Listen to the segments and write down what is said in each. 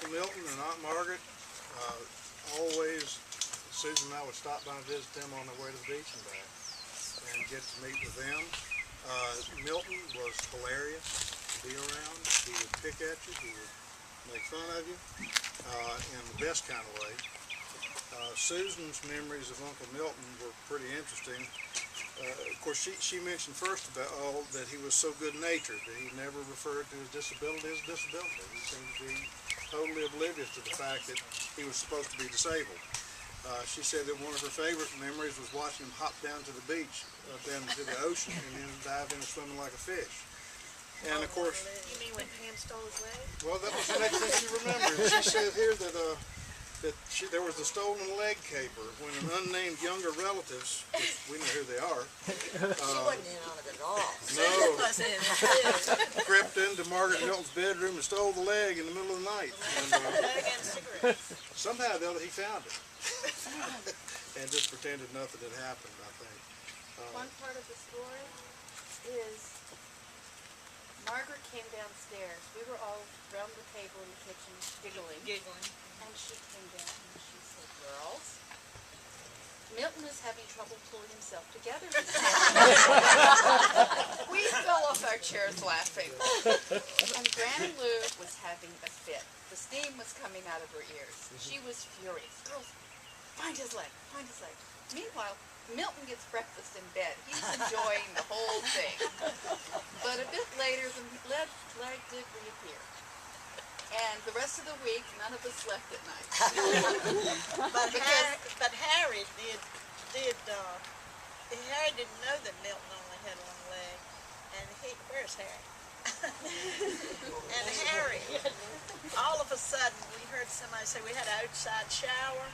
Uncle Milton and Aunt Margaret. Always, Susan and I would stop by and visit them on their way to the beach and back, and get to meet with them. Milton was hilarious to be around. He would pick at you. He would make fun of you in the best kind of way. Susan's memories of Uncle Milton were pretty interesting. Of course, she mentioned first about that he was so good-natured that he never referred to his disability as a disability. He seemed to be totally oblivious to the fact that he was supposed to be disabled. She said that one of her favorite memories was watching him hop down to the beach, down to the ocean, and then dive in and swimming like a fish. And of course, you mean when Pam stole his leg? well, that was the next thing she remembered. She said here that there was the stolen leg caper when an unnamed younger relatives, which we know who they are. She wasn't in on it at all. No, Wasn't in it. crept into Margaret Milton's bedroom and stole the leg in the middle of the night. And cigarettes. Somehow he found it and just pretended nothing had happened, I think. One part of the story is Margaret came downstairs. We were all around the table in the kitchen giggling. And she came down and she said, "Girls, Milton is having trouble pulling himself together this morning." We fell off our chairs laughing. And Granny Lou was having a fit. The steam was coming out of her ears. She was furious. "Girls, find his leg, find his leg." Meanwhile, Milton gets breakfast in bed. He's enjoying the whole thing. But a bit later, the leg did reappear. And the rest of the week, none of us slept at night. But Harry Harry didn't know that Milton only had one leg. And where's Harry? And Harry, all of a sudden, we heard somebody say we had an outside shower.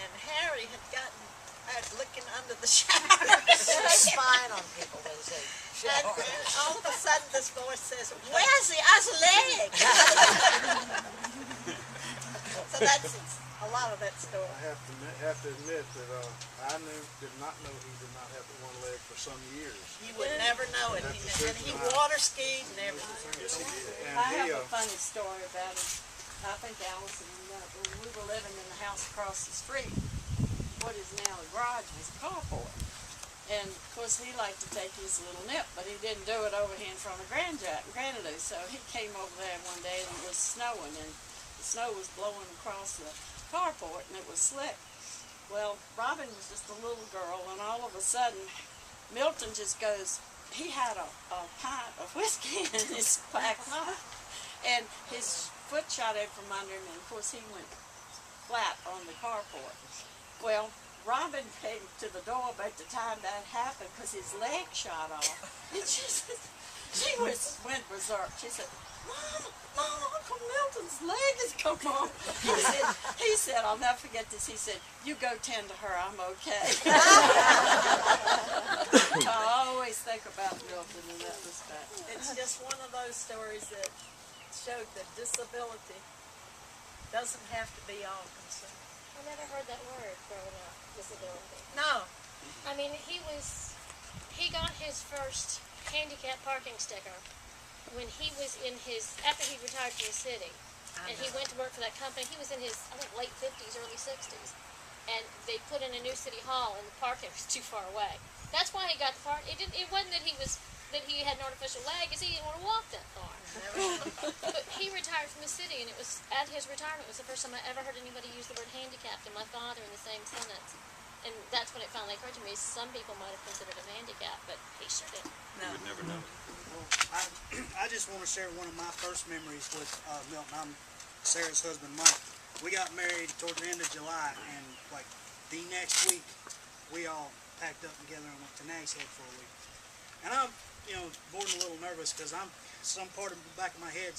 And Harry had gotten out looking under the shower. Spying on people when they shower. And all of a sudden this voice says, "Where's the other leg?" So that's a lot of that story. I have to admit that I did not know he did not have the one leg for some years. You would never know it. And he water skied and everything. Yes, he did. And I have a funny story about it. I think Allison and when we were living in the house across the street, what is now the garage was a carport. And of course he liked to take his little nip, but he didn't do it over here in front of Granddaddy. So he came over there one day and it was snowing and the snow was blowing across the carport and it was slick. Well, Robin was just a little girl and all of a sudden Milton just goes, he had a pint of whiskey in his back pocket and his foot shot out from under him and of course he went flat on the carport. Well, Robin came to the door about the time that happened because his leg shot off. And she went berserk. She said, Mom, Uncle Milton's leg has come off. He said, I'll never forget this. He said, "You go tend to her, I'm okay." I always think about Milton in that respect. It's just one of those stories that showed that disability doesn't have to be all concerned. I never heard that word growing up, disability. No. I mean, he got his first handicap parking sticker when he was after he retired from the city. And he went to work for that company. He was in his, I think, late 50s, early 60s. And they put in a new city hall and the parking was too far away. That's why he got the park. It wasn't that he had an artificial leg, because he didn't want to walk that far. But he retired from the city, and it was at his retirement was the first time I ever heard anybody use the word handicapped, and my father in the same sentence. And that's when it finally occurred to me, some people might have considered him handicapped, but he sure didn't. No. You would never know. I just want to share one of my first memories with Milton. I'm Sarah's husband, Mike. We got married towards the end of July, and like the next week, we all packed up together and went to Nags Head for a week. And I'm, born a little nervous because some part of the back of my head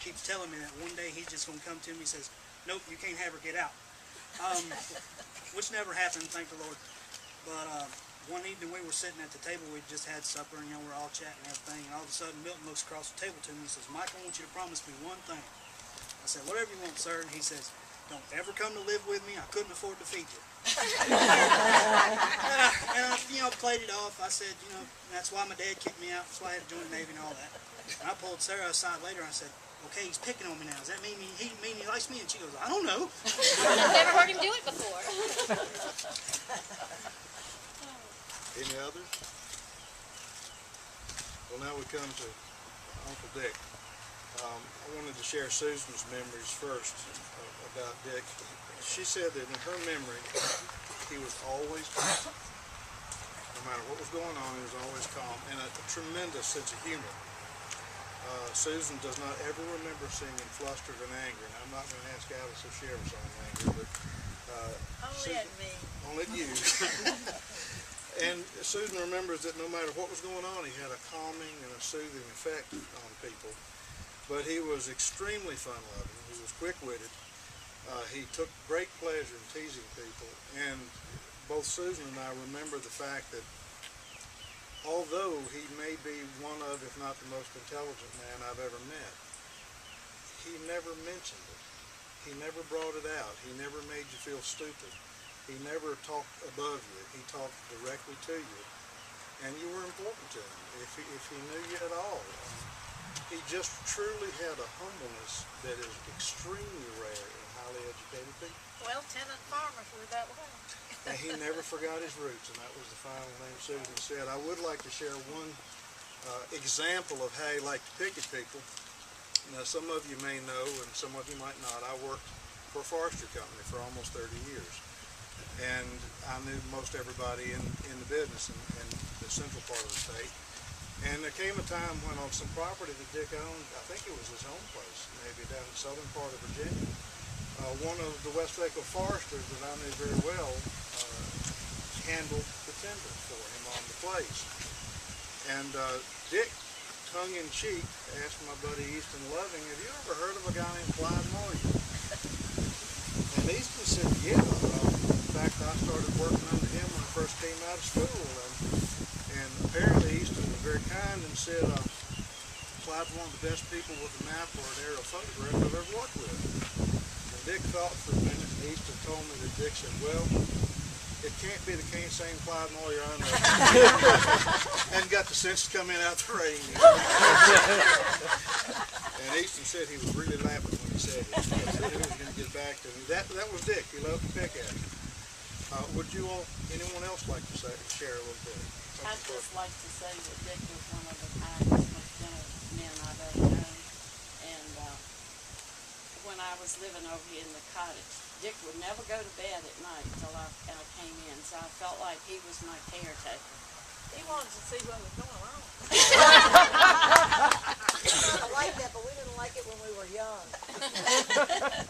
keeps telling me that one day he's just going to come to me and says, "Nope, you can't have her, get out." Which never happened, thank the Lord. But one evening we were sitting at the table, we just had supper, and we're all chatting and everything, and all of a sudden Milton looks across the table to me and says, "Mike, I want you to promise me one thing." I said, "Whatever you want, sir." And he says, "Don't ever come to live with me. I couldn't afford to feed you." and I played it off. I said, that's why my dad kicked me out. That's why I had to join the Navy and all that. And I pulled Sarah aside later and I said, okay, he's picking on me now. Does that mean he likes me? And she goes, I don't know. I've never heard him do it before. Any others? Well, now we come to Uncle Dick. I wanted to share Susan's memories first about Dick. She said that in her memory, he was always calm. No matter what was going on, he was always calm and a tremendous sense of humor. Susan does not ever remember seeing him flustered and angry. And I'm not going to ask Alice if she ever saw him angry, but Only at me. only at you. And Susan remembers that no matter what was going on, he had a calming and a soothing effect on people. But he was extremely fun-loving. He was quick-witted. He took great pleasure in teasing people. And both Susan and I remember the fact that although he may be one of, if not the most intelligent man I've ever met, he never mentioned it. He never brought it out. He never made you feel stupid. He never talked above you. He talked directly to you. And you were important to him if he knew you at all. He just truly had a humbleness that is extremely rare in highly educated people. Well, tenant farmers were that way. And he never forgot his roots, and that was the final thing Susan said. I would like to share one example of how he liked to pick at people. Now, some of you may know, and some of you might not. I worked for a forestry company for almost 30 years, and I knew most everybody in the business in the central part of the state. And there came a time when on some property that Dick owned, I think it was his home place, maybe down in the southern part of Virginia, one of the West Waco foresters that I knew very well handled the timber for him on the place. And Dick, tongue-in-cheek, asked my buddy Easton Loving, have you ever heard of a guy named Clyde Moyer? And Easton said, yeah. In fact, I started working under him when I first came out of school. And apparently Easton was very kind and said, Clyde's one of the best people with a map or an aerial photograph I've ever worked with. And Dick thought for a minute, and Easton told me that Dick said, well, it can't be the same Clyde Moyer I know. And got the sense to come in out the rain. And Easton said he was really laughing when he said it. He said he was going to get back to me. That was Dick. He loved to pick at him. Would anyone else like to share a little bit? I'd just like to say that Dick was one of the kindest, most gentle men I've ever known. And when I was living over here in the cottage, Dick would never go to bed at night until I came in, so I felt like he was my caretaker. He wanted to see what was going on. I like that, but we didn't like it when we were young.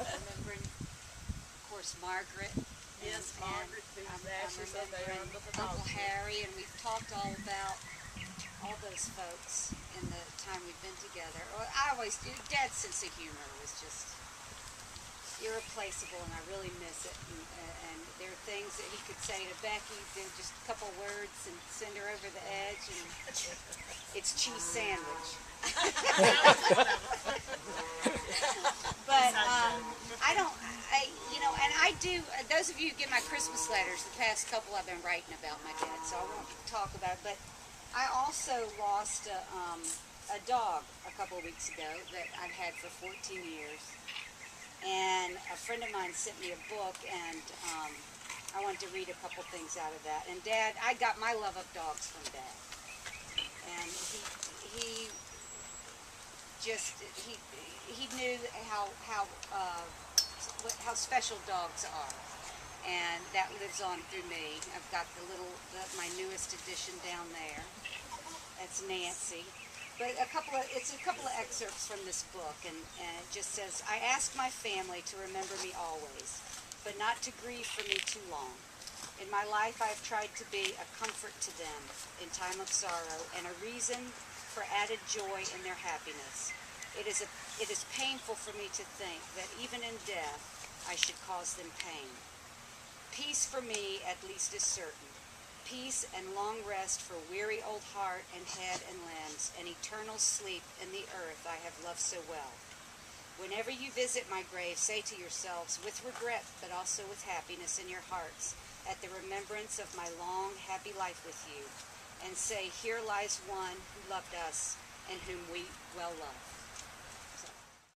Remembering, of course, Margaret. Yes, Margaret, who's I'm actually so there on remembering the Uncle photography. Harry, and we've talked all about all those folks in the time we've been together. I always do. Dad's sense of humor was just irreplaceable, and I really miss it. And there are things that he could say to Becky, just a couple words, and send her over the edge, and it's cheese sandwich. But and I do. Those of you who get my Christmas letters, the past couple I've been writing about my dad, so I won't talk about it. But I also lost a dog a couple of weeks ago that I've had for 14 years. And a friend of mine sent me a book, and I wanted to read a couple things out of that. And Dad, I got my love of dogs from Dad. And he knew how special dogs are, and that lives on through me. I've got my newest edition down there. That's Nancy. But it's a couple of excerpts from this book, and it just says, I ask my family to remember me always, but not to grieve for me too long. In my life, I've tried to be a comfort to them in time of sorrow and a reason for added joy in their happiness. It is painful for me to think that even in death, I should cause them pain. Peace for me, at least, is certain. Peace and long rest for weary old heart and head and limbs, and eternal sleep in the earth I have loved so well. Whenever you visit my grave, say to yourselves, with regret but also with happiness in your hearts, at the remembrance of my long, happy life with you, and say, here lies one who loved us and whom we well love.